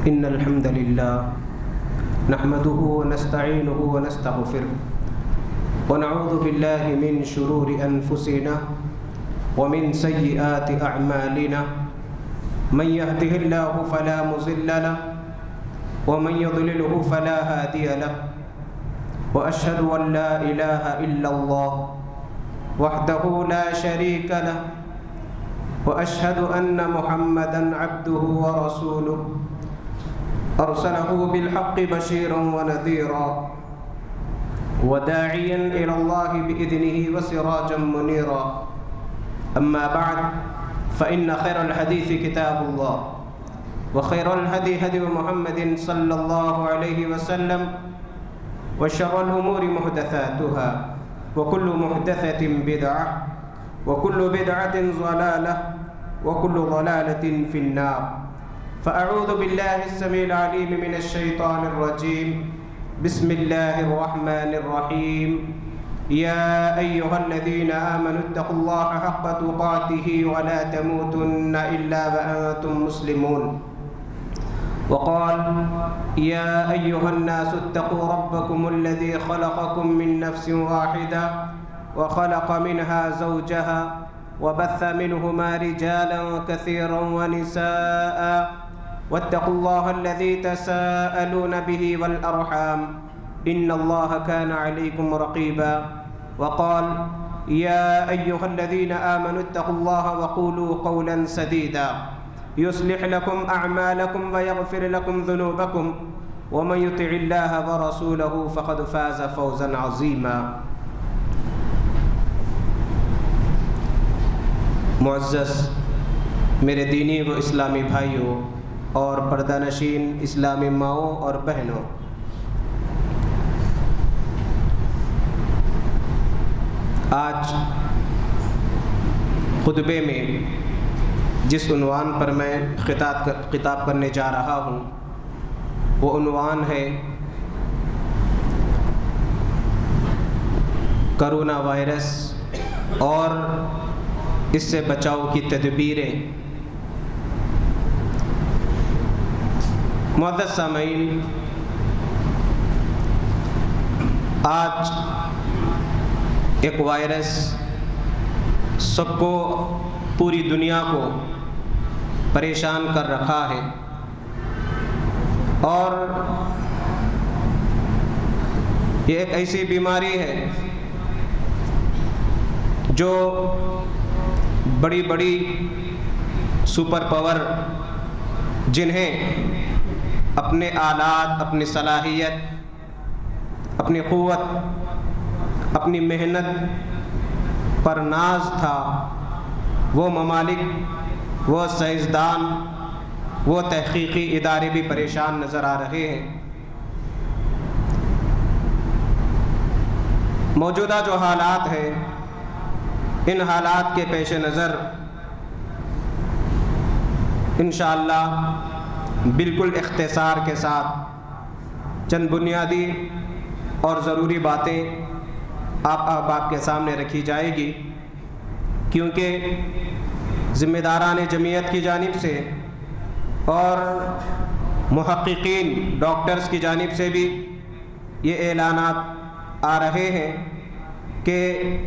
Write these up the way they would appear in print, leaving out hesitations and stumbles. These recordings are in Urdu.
إن الحمد لله نحمده ونستعينه ونستغفره ونعوذ بالله من شرور أنفسنا ومن سيئات أعمالنا من يهده الله فلا مضل له ومن يضلله فلا هادي له وأشهد أن لا إله إلا الله وحده لا شريك له وأشهد أن محمدًا عبده ورسوله أرسله بالحق بشيرا ونذيرا وداعيا إلى الله بإذنه وسراجا منيرا أما بعد فإن خير الحديث كتاب الله وخير الهدي هدي محمد صلى الله عليه وسلم وشر الأمور محدثاتها وكل محدثة بدعة وكل بدعة ضلالة وكل ضلالة في النار فأعوذ بالله السميع العليم من الشيطان الرجيم بسم الله الرحمن الرحيم يا أيها الذين آمنوا اتقوا الله حق تقاته ولا تموتن إلا وأنتم مسلمون وقال يا أيها الناس اتقوا ربكم الذي خلقكم من نفس واحدة وخلق منها زوجها وبث منهما رجالا كثيرا ونساء واتقوا الله الذي تساءلون به والأرحام إن الله كان عليكم رقيبا وقال يا أيها الذين آمنوا اتقوا الله وقولوا قولا سديدا يصلح لكم أعمالكم ويغفر لكم ذنوبكم ومن يطع الله ورسوله فقد فاز فوزا عظيما معزز میرے دینی و اسلامی بھائیوں اور پردہ نشین اسلامی ماؤں اور بہنوں، آج خطبے میں جس عنوان پر میں خطاب کرنے جا رہا ہوں وہ عنوان ہے کرونا وائرس اور اس سے بچاؤ کی تدبیریں۔ معزز سامعین، آج ایک وائرس سب کو، پوری دنیا کو پریشان کر رکھا ہے، اور یہ ایک ایسی بیماری ہے جو بڑی بڑی سپر پاور جنہیں اپنے آلات، اپنی صلاحیت، اپنی قوت، اپنی محنت پر ناز تھا، وہ ممالک، وہ سائنسدان، وہ تحقیقی ادارے بھی پریشان نظر آ رہے ہیں۔ موجودہ جو حالات ہیں، ان حالات کے پیش نظر انشاءاللہ بالکل اختصار کے ساتھ چند بنیادی اور ضروری باتیں آپ احباب کے سامنے رکھی جائے گی، کیونکہ ذمہ داران جمعیت کی جانب سے اور محققین، ڈاکٹرز کی جانب سے بھی یہ اعلانات آ رہے ہیں کہ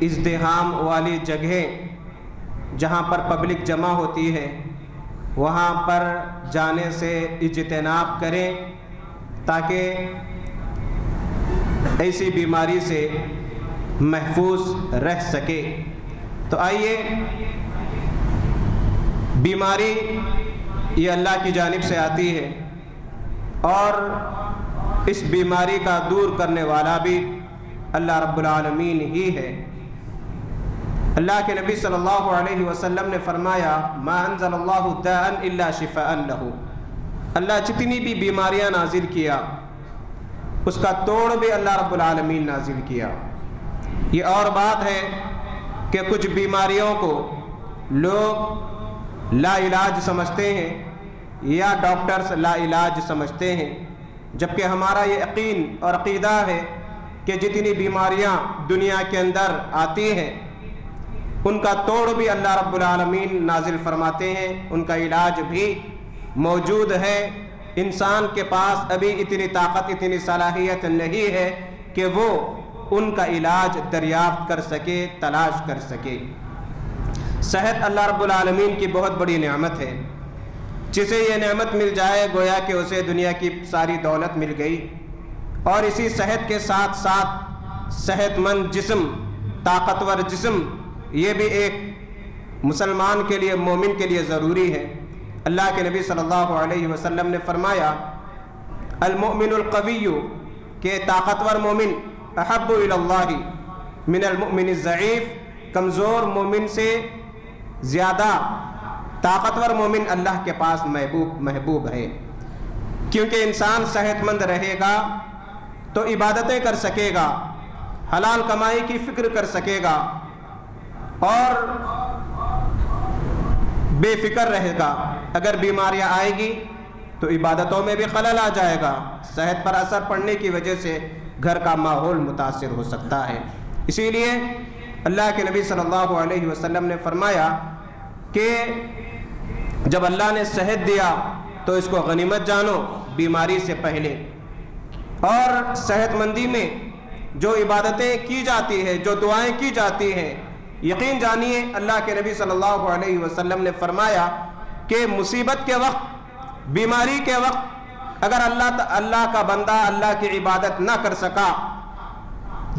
ازدحام والی جگہیں جہاں پر پبلک جمع ہوتی ہے وہاں پر جانے سے اجتناب کریں تاکہ ایسی بیماری سے محفوظ رہ سکے۔ تو آئیے، بیماری یہ اللہ کی جانب سے آتی ہے، اور اس بیماری کا دور کرنے والا بھی اللہ رب العالمین ہی ہے۔ اللہ کے نبی صلی اللہ علیہ وسلم نے فرمایا ما انزل اللہ داء الا شفاء لہ، اللہ جتنی بھی بیماریاں نازل کیا اس کا توڑ بھی اللہ رب العالمین نازل کیا۔ یہ اور بات ہے کہ کچھ بیماریوں کو لوگ لا علاج سمجھتے ہیں یا ڈاکٹرز لا علاج سمجھتے ہیں، جبکہ ہمارا یہ یقین اور عقیدہ ہے کہ جتنی بیماریاں دنیا کے اندر آتی ہیں ان کا توڑ بھی اللہ رب العالمین نازل فرماتے ہیں، ان کا علاج بھی موجود ہے، انسان کے پاس ابھی اتنی طاقت، اتنی صلاحیت نہیں ہے کہ وہ ان کا علاج دریافت کر سکے، تلاش کر سکے۔ صحت اللہ رب العالمین کی بہت بڑی نعمت ہے۔ جسے یہ نعمت مل جائے گویا کہ اسے دنیا کی ساری دولت مل گئی، اور اسی صحت کے ساتھ ساتھ صحت مند جسم، طاقتور جسم، یہ بھی ایک مسلمان کے لیے، مومن کے لیے ضروری ہے۔ اللہ کے نبی صلی اللہ علیہ وسلم نے فرمایا المؤمن القوی، کہ طاقتور مومن احب الی اللہ من المؤمن الضعیف، کمزور مومن سے زیادہ طاقتور مومن اللہ کے پاس محبوب ہے، کیونکہ انسان صحت مند رہے گا تو عبادتیں کر سکے گا، حلال کمائی کی فکر کر سکے گا، اور بے فکر رہے گا۔ اگر بیماریاں آئے گی تو عبادتوں میں بھی خلل آ جائے گا، صحت پر اثر پڑنے کی وجہ سے گھر کا ماحول متاثر ہو سکتا ہے۔ اسی لیے اللہ کے نبی صلی اللہ علیہ وسلم نے فرمایا کہ جب اللہ نے صحت دیا تو اس کو غنیمت جانو بیماری سے پہلے، اور صحت مندی میں جو عبادتیں کی جاتی ہیں، جو دعائیں کی جاتی ہیں، یقین جانیے اللہ کے نبی صلی اللہ علیہ وسلم نے فرمایا کہ مصیبت کے وقت، بیماری کے وقت اگر اللہ کا بندہ اللہ کی عبادت نہ کر سکا،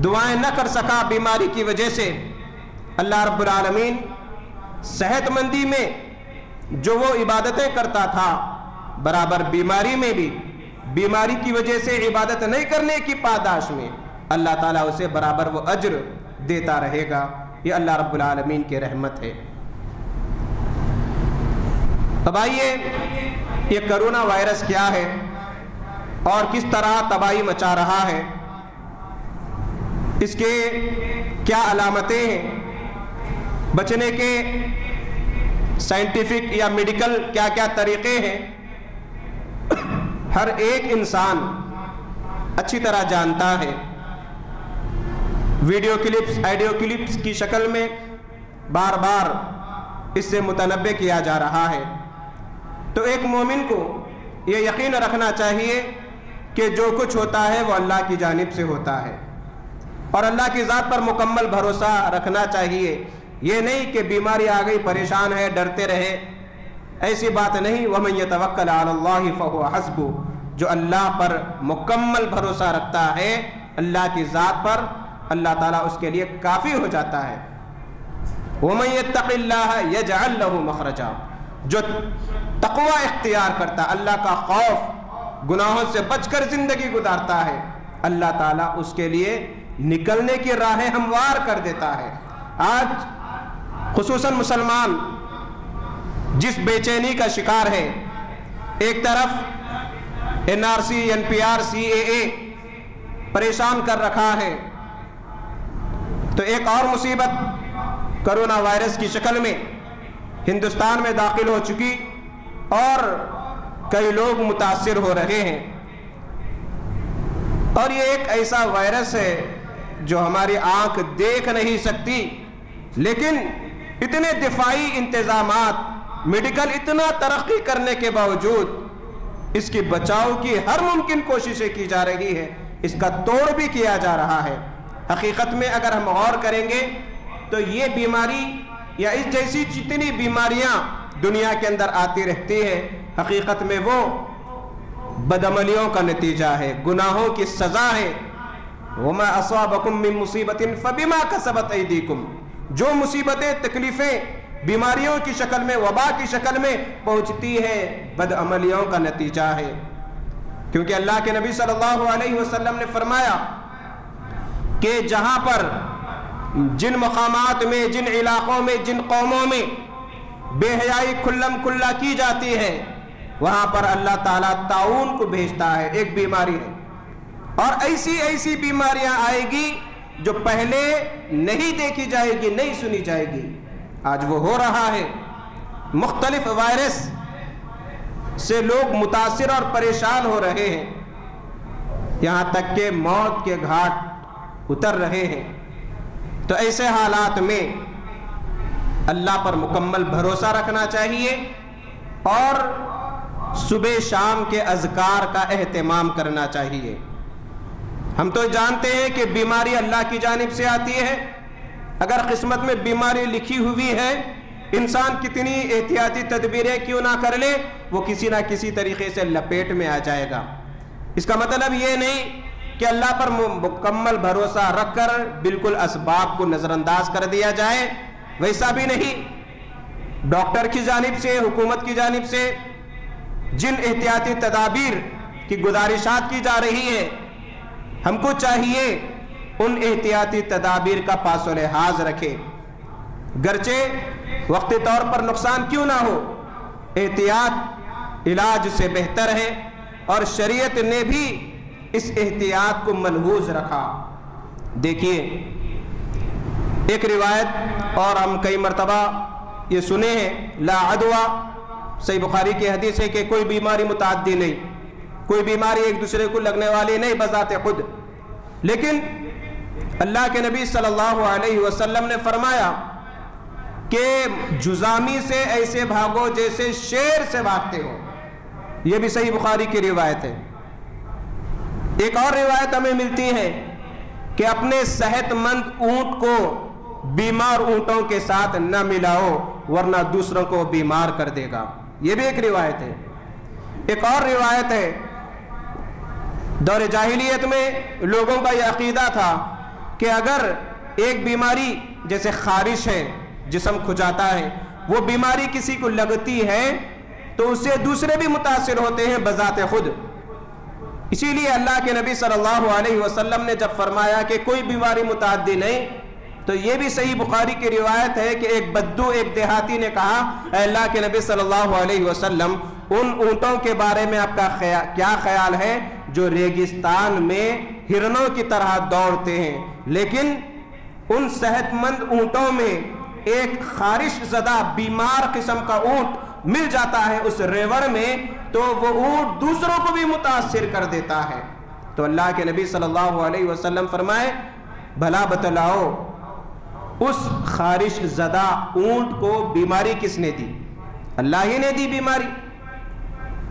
دعائیں نہ کر سکا بیماری کی وجہ سے، اللہ رب العالمین صحت مندی میں جو وہ عبادتیں کرتا تھا برابر بیماری میں بھی، بیماری کی وجہ سے عبادت نہیں کرنے کی پاداش میں اللہ تعالیٰ اسے برابر وہ اجر دیتا رہے گا۔ یہ اللہ رب العالمین کی رحمت ہے۔ اب آئیے یہ کرونا وائرس کیا ہے اور کس طرح تباہی مچا رہا ہے، اس کے کیا علامتیں ہیں، بچنے کے سائنٹیفک یا میڈیکل کیا کیا طریقے ہیں، ہر ایک انسان اچھی طرح جانتا ہے۔ ویڈیو کلپس، آڈیو کلپس کی شکل میں بار بار اس سے متنبہ کیا جا رہا ہے۔ تو ایک مومن کو یہ یقین رکھنا چاہیے کہ جو کچھ ہوتا ہے وہ اللہ کی جانب سے ہوتا ہے، اور اللہ کی ذات پر مکمل بھروسہ رکھنا چاہیے۔ یہ نہیں کہ بیماری آ گئی، پریشان ہے، ڈرتے رہے، ایسی بات نہیں۔ وَمَن يَتَوَكَّلْ عَلَى اللَّهِ فَهُوَ حَسْبُهُ، جو اللہ پر مکمل بھروسہ رکھتا ہے، اللہ کی ذات پر، اللہ تعالیٰ اس کے لیے کافی ہو جاتا ہے۔ وَمَن يَتَّقِ اللَّهَ يَجْعَلْ لَهُ مَخْرَجًا، جو تقوی اختیار کرتا، اللہ کا خوف، گناہوں سے بچ کر زندگی گزارتا ہے، اللہ تعالیٰ اس کے لیے نکلنے کی راہیں ہموار کر دیتا ہے۔ آج خصوصاً مسلمان جس بے چینی کا شکار ہے، ایک طرف NRC، NPR، CAA پریشان کر رکھا ہے، تو ایک اور مصیبت کرونا وائرس کی شکل میں ہندوستان میں داخل ہو چکی، اور کئی لوگ متاثر ہو رہے ہیں۔ اور یہ ایک ایسا وائرس ہے جو ہماری آنکھ دیکھ نہیں سکتی، لیکن اتنے دفاعی انتظامات، میڈیکل اتنا ترقی کرنے کے باوجود اس کی بچاؤ کی ہر ممکن کوششیں کی جا رہی ہے، اس کا توڑ بھی کیا جا رہا ہے۔ حقیقت میں اگر ہم غور کریں گے تو یہ بیماری یا اس جیسی جتنی بیماریاں دنیا کے اندر آتی رہتی ہے، حقیقت میں وہ بدعملیوں کا نتیجہ ہے، گناہوں کی سزا ہے۔ وَمَا أَصَابَكُم مِّن مُّصِيبَةٍ فَبِمَا كَسَبَتْ أَيْدِيكُمْ، جو مصیبتیں، تکلیفیں بیماریوں کی شکل میں، وبا کی شکل میں پہنچتی ہے، بدعملیوں کا نتیجہ ہے۔ کیونکہ اللہ کے نبی صلی اللہ علیہ وسلم نے فرمایا کہ جہاں پر جن مقامات میں، جن علاقوں میں، جن قوموں میں بے حیائی کھلم کھلا کی جاتی ہے، وہاں پر اللہ تعالیٰ طاعون کو بھیجتا ہے، ایک بیماری ہے، اور ایسی ایسی بیماریاں آئے گی جو پہلے نہیں دیکھی جائے گی، نہیں سنی جائے گی۔ آج وہ ہو رہا ہے، مختلف وائرس سے لوگ متاثر اور پریشان ہو رہے ہیں، یہاں تک کہ موت کے گھاٹ اتر رہے ہیں۔ تو ایسے حالات میں اللہ پر مکمل بھروسہ رکھنا چاہیے، اور صبح شام کے اذکار کا اہتمام کرنا چاہیے۔ ہم تو جانتے ہیں کہ بیماری اللہ کی جانب سے آتی ہے، اگر قسمت میں بیماری لکھی ہوئی ہے، انسان کتنی احتیاطی تدبیریں کیوں نہ کر لے، وہ کسی نہ کسی طریقے سے لپیٹ میں آ جائے گا۔ اس کا مطلب یہ نہیں کہ اللہ پر مکمل بھروسہ رکھ کر بالکل اسباب کو نظر انداز کر دیا جائے، ویسا بھی نہیں۔ ڈاکٹر کی جانب سے، حکومت کی جانب سے جن احتیاطی تدابیر کی گزارشات کی جا رہی ہے، ہم کو چاہیے ان احتیاطی تدابیر کا پاس و لحاظ رکھے، گرچہ وقتی طور پر نقصان کیوں نہ ہو، احتیاط علاج سے بہتر ہے، اور شریعت نے بھی اس احتیاط کو ملحوظ رکھا۔ دیکھیے ایک روایت اور ہم کئی مرتبہ یہ سنے ہیں، لا عدوہ، صحیح بخاری کی حدیث ہے کہ کوئی بیماری متعدی نہیں، کوئی بیماری ایک دوسرے کو لگنے والی نہیں بذات خود، لیکن اللہ کے نبی صلی اللہ علیہ وسلم نے فرمایا کہ جذامی سے ایسے بھاگو جیسے شیر سے بھاگتے ہو، یہ بھی صحیح بخاری کی روایت ہے۔ ایک اور روایت ہمیں ملتی ہے کہ اپنے صحت مند اونٹ کو بیمار اونٹوں کے ساتھ نہ ملاؤ ورنہ دوسروں کو بیمار کر دے گا، یہ بھی ایک روایت ہے۔ ایک اور روایت ہے، دور جاہلیت میں لوگوں کا یہ عقیدہ تھا کہ اگر ایک بیماری جیسے خارش ہے، جسم کھجاتا ہے، وہ بیماری کسی کو لگتی ہے تو اس سے دوسرے بھی متاثر ہوتے ہیں بذات خود۔ اسی لیے اللہ کے نبی صلی اللہ علیہ وسلم نے جب فرمایا کہ کوئی بیماری متعدی نہیں، تو یہ بھی صحیح بخاری کی روایت ہے کہ ایک بدو، ایک دیہاتی نے کہا، اے اللہ کے نبی صلی اللہ علیہ وسلم، ان اونٹوں کے بارے میں آپ کا کیا خیال ہے جو ریگستان میں ہرنوں کی طرح دوڑتے ہیں، لیکن ان صحت مند اونٹوں میں ایک خارش زدہ بیمار قسم کا اونٹ مل جاتا ہے اس ریوڑ میں، تو وہ اونٹ دوسروں کو بھی متاثر کر دیتا ہے۔ تو اللہ کے نبی صلی اللہ علیہ وسلم فرمائے، بھلا بتلاؤ اس خارش زدہ اونٹ کو بیماری کس نے دی؟ اللہ ہی نے دی بیماری،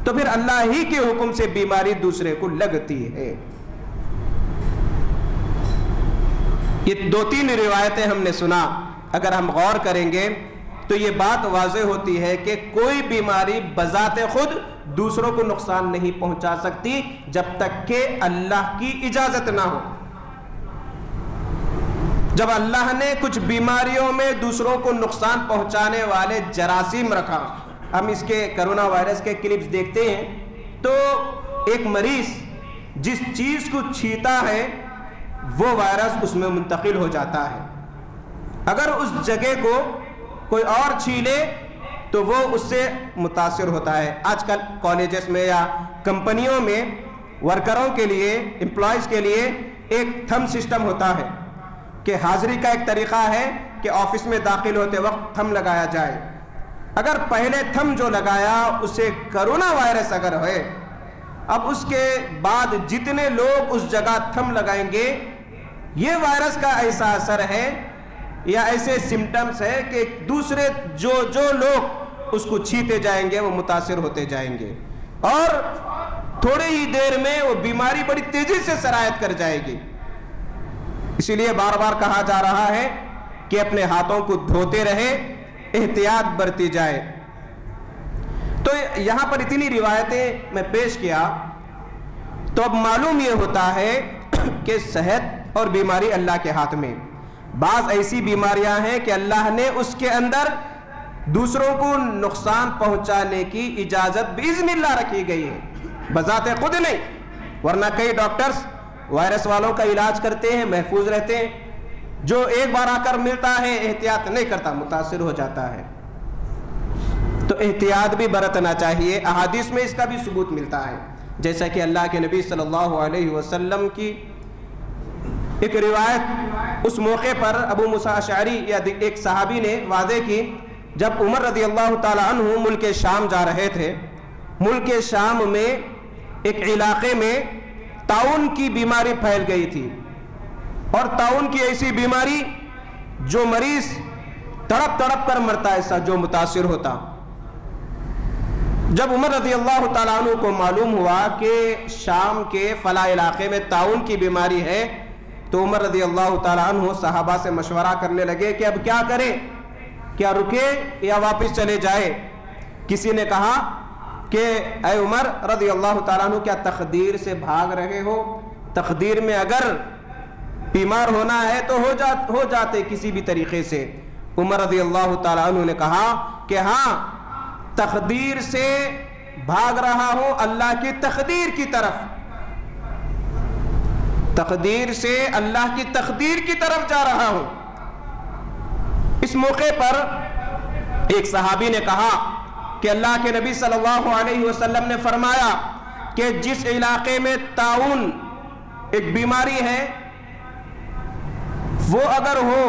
تو پھر اللہ ہی کے حکم سے بیماری دوسرے کو لگتی ہے۔ یہ دو تین روایتیں ہم نے سنا، اگر ہم غور کریں گے تو یہ بات واضح ہوتی ہے کہ کوئی بیماری بذات خود دوسروں کو نقصان نہیں پہنچا سکتی جب تک کہ اللہ کی اجازت نہ ہو۔ جب اللہ نے کچھ بیماریوں میں دوسروں کو نقصان پہنچانے والے جراثیم رکھا، ہم اس کے کرونا وائرس کے کلپس دیکھتے ہیں، تو ایک مریض جس چیز کو چھیتا ہے وہ وائرس اس میں منتقل ہو جاتا ہے، اگر اس جگہ کو کوئی اور چھیلے تو وہ اس سے متاثر ہوتا ہے۔ آج کل کالجز میں یا کمپنیوں میں ورکروں کے لیے، امپلائیز کے لیے ایک تھم سسٹم ہوتا ہے کہ حاضری کا ایک طریقہ ہے کہ آفس میں داخل ہوتے وقت تھم لگایا جائے۔ اگر پہلے تھم جو لگایا اسے کرونا وائرس اگر ہے، اب اس کے بعد جتنے لوگ اس جگہ تھم لگائیں گے، یہ وائرس کا ایسا اثر ہے یا ایسے سمٹمز ہے کہ دوسرے جو لوگ اس کو چھیتے جائیں گے وہ متاثر ہوتے جائیں گے، اور تھوڑے ہی دیر میں وہ بیماری بڑی تیزی سے سرایت کر جائے گی۔ اسی لیے بار بار کہا جا رہا ہے کہ اپنے ہاتھوں کو دھوتے رہے، احتیاط برتی جائے۔ تو یہاں پر اتنی روایتیں میں پیش کیا تو اب معلوم یہ ہوتا ہے کہ صحت اور بیماری اللہ کے ہاتھ میں۔ بعض ایسی بیماریاں ہیں کہ اللہ نے اس کے اندر دوسروں کو نقصان پہنچانے کی اجازت باذن اللہ رکھی گئی ہے، بذات خود نہیں، ورنہ کئی ڈاکٹرز وائرس والوں کا علاج کرتے ہیں، محفوظ رہتے ہیں، جو ایک بار آ کر ملتا ہے احتیاط نہیں کرتا، متاثر ہو جاتا ہے۔ تو احتیاط بھی برتنا چاہیے، احادیث میں اس کا بھی ثبوت ملتا ہے، جیسا کہ اللہ کے نبی صلی اللہ علیہ وسلم کی ایک روایت اس موقع پر ابو موسیٰ اشعری یا ایک صحابی نے واضح کی، جب عمر رضی اللہ تعالی عنہ ملک شام جا رہے تھے، ملک شام میں ایک علاقے میں طاعون کی بیماری پھیل گئی تھی، اور طاعون کی ایسی بیماری جو مریض تڑپ تڑپ کر مرتا، ایسا جو متاثر ہوتا، جب عمر رضی اللہ تعالیٰ عنہ کو معلوم ہوا کہ شام کے فلاں علاقے میں طاعون کی بیماری ہے تو عمر رضی اللہ تعالیٰ عنہ صحابہ سے مشورہ کرنے لگے کہ اب کیا کریں، کیا رکے یا واپس چلے جائے۔ کسی نے کہا کہ اے عمر رضی اللہ تعالیٰ عنہ، کیا تقدیر سے بھاگ رہے ہو؟ تقدیر میں اگر بیمار ہونا ہے تو ہو جاتے کسی بھی طریقے سے۔ عمر رضی اللہ تعالیٰ عنہ نے کہا کہ ہاں، تقدیر سے بھاگ رہا ہوں اللہ کی تقدیر کی طرف، تقدیر سے اللہ کی تقدیر کی طرف جا رہا ہوں۔ اس موقع پر ایک صحابی نے کہا کہ اللہ کے نبی صلی اللہ علیہ وسلم نے فرمایا کہ جس علاقے میں طاعون ایک بیماری ہے وہ اگر ہو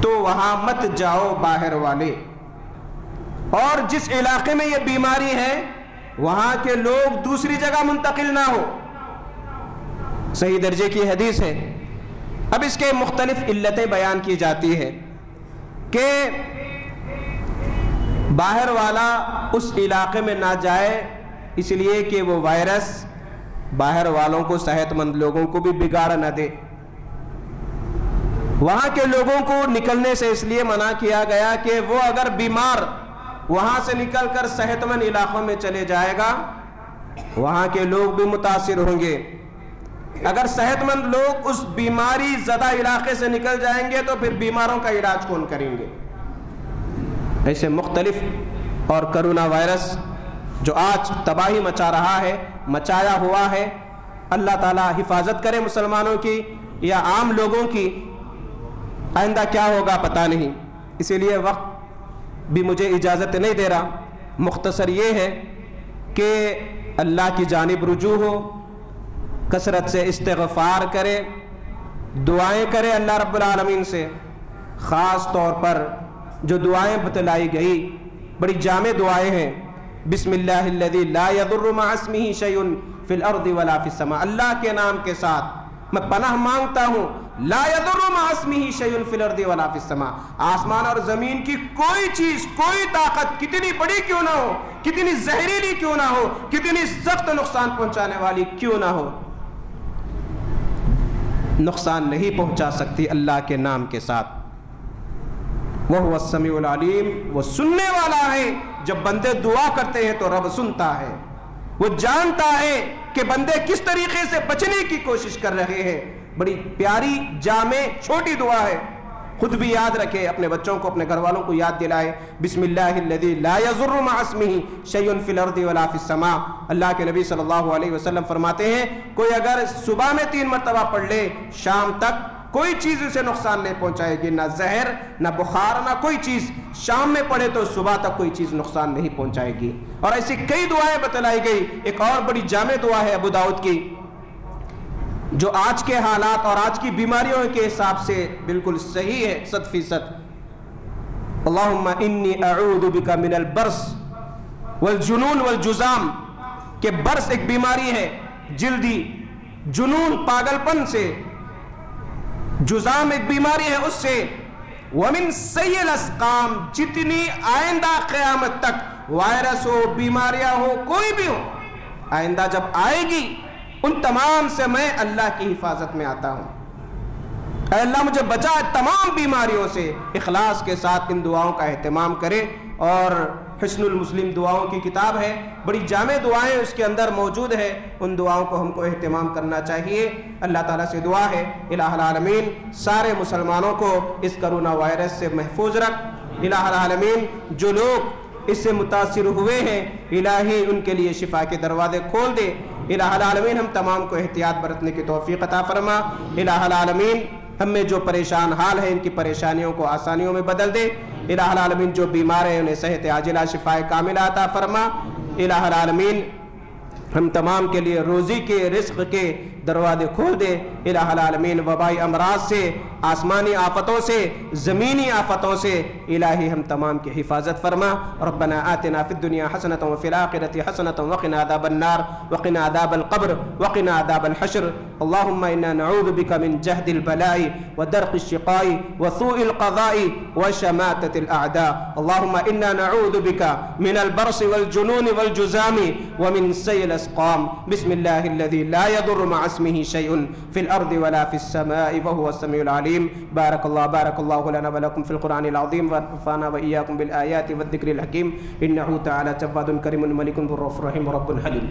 تو وہاں مت جاؤ باہر والے، اور جس علاقے میں یہ بیماری ہے وہاں کے لوگ دوسری جگہ منتقل نہ ہو۔ صحیح درجے کی حدیث ہے۔ اب اس کے مختلف علتیں بیان کی جاتی ہے کہ باہر والا اس علاقے میں نہ جائے اس لیے کہ وہ وائرس باہر والوں کو، صحت مند لوگوں کو بھی بگاڑ نہ دے۔ وہاں کے لوگوں کو نکلنے سے اس لیے منع کیا گیا کہ وہ اگر بیمار وہاں سے نکل کر صحت مند علاقوں میں چلے جائے گا وہاں کے لوگ بھی متاثر ہوں گے۔ اگر صحت مند لوگ اس بیماری زدہ علاقے سے نکل جائیں گے تو پھر بیماروں کا علاج کون کریں گے؟ ایسے مختلف، اور کرونا وائرس جو آج تباہی مچا رہا ہے، مچایا ہوا ہے، اللہ تعالیٰ حفاظت کرے مسلمانوں کی یا عام لوگوں کی۔ آئندہ کیا ہوگا پتہ نہیں، اسی لیے وقت بھی مجھے اجازت نہیں دے رہا۔ مختصر یہ ہے کہ اللہ کی جانب رجوع ہو، کثرت سے استغفار کرے، دعائیں کرے اللہ رب العالمین سے۔ خاص طور پر جو دعائیں بتلائی گئی بڑی جامع دعائیں ہیں۔ بسم اللہ الذی لا یضر مع اسمہ شیء فی الارض ولا فی السماء، اللہ کے نام کے ساتھ میں پناہ مانگتا ہوں، لا یضر مع اسمہ شیء فی الارض ولا فی السماء، آسمان اور زمین کی کوئی چیز، کوئی طاقت کتنی بڑی کیوں نہ ہو، کتنی زہریلی کیوں نہ ہو، کتنی سخت نقصان پہنچانے والی کیوں نہ ہو، نقصان نہیں پہنچا سکتی اللہ کے نام کے ساتھ۔ وَهُوَ السَّمِيعُ الْعَلِيمُ، وہ سننے والا ہے۔ جب بندے دعا کرتے ہیں تو رب سنتا ہے، وہ جانتا ہے کہ بندے کس طریقے سے بچنے کی کوشش کر رہے ہیں۔ بڑی پیاری جامع چھوٹی دعا ہے، خود بھی یاد رکھے، اپنے بچوں کو، اپنے گھر والوں کو یاد دلائے۔ بسم اللہ الذی لا یضر مع اسمہ شیء فی الارض ولا فی السماء۔ اللہ کے نبی صلی اللہ علیہ وسلم فرماتے ہیں کوئی اگر صبح میں 3 مرتبہ پڑھ لے شام تک کوئی چیز اسے نقصان نہیں پہنچائے گی، نہ زہر، نہ بخار، نہ کوئی چیز۔ شام میں پڑھے تو صبح تک کوئی چیز نقصان نہیں پہنچائے گی۔ اور ایسی کئی دعائیں بتلائی گئی۔ ایک اور بڑی جامع دعا ہے ابو داؤد کی، جو آج کے حالات اور آج کی بیماریوں کے حساب سے بالکل صحیح ہے 100%۔ اللہم انی اعوذ بک من البرص والجنون والجزام، کہ برص ایک بیماری ہے جلدی، جنون پاگل پن سے، جزام ایک بیماری ہے اس سے، ومن سیء الاسقام، جتنی آئندہ قیامت تک وائرس ہو، بیماریاں ہو، کوئی بھی ہو، آئندہ جب آئے گی ان تمام سے میں اللہ کی حفاظت میں آتا ہوں۔ اے اللہ مجھے بچا تمام بیماریوں سے۔ اخلاص کے ساتھ ان دعاؤں کا اہتمام کرے، اور حسن المسلم دعاؤں کی کتاب ہے، بڑی جامع دعائیں اس کے اندر موجود ہے، ان دعاؤں کو ہم کو اہتمام کرنا چاہیے۔ اللہ تعالیٰ سے دعا ہے الہ العالمین سارے مسلمانوں کو اس کرونا وائرس سے محفوظ رکھ۔ الہ العالمین جو لوگ اس سے متاثر ہوئے ہیں الہی ان کے لیے شفا کے دروازے کھول دے۔ الہ العالمین ہم تمام کو احتیاط برتنے کی توفیق عطا فرما۔ الہ العالمین ہم میں جو پریشان حال ہے ان کی پریشانیوں کو آسانیوں میں بدل دے۔ الہ العالمین جو بیمار ہیں انہیں صحت عاجلہ شفائے کاملہ عطا فرما۔ الہ العالمین ہم تمام کے لیے روزی کے، رزق کے، دروازے کھول دے الہ العالمین، وبائی امراض سے، آسمانی آفتوں سے، زمینی آفتوں سے الہی ہم تمام کی حفاظت فرما۔ ربنا آتنا فی الدنیا حسنۃ وفی الآخرۃ حسنۃ وقنا عذاب النار وقنا عذاب القبر وقنا عذاب الحشر۔ اللهم انا نعوذ بك من جهد البلاء ودرق الشقاء وسوء القضاء وشماتة الأعداء. اللهم انا نعوذ بك من البرص والجنون والجزام ومن سيء الأسقام. بسم الله الذي لا يضر مع اسمه شيء في الأرض ولا في السماء وهو السميع العليم. بارك الله لنا ولكم في القرآن العظيم ونفعنا وإياكم بالآيات والذكر الحكيم. إنه تعالى جواد كريم ملك ذو الرحمة الرحيم رب حليم.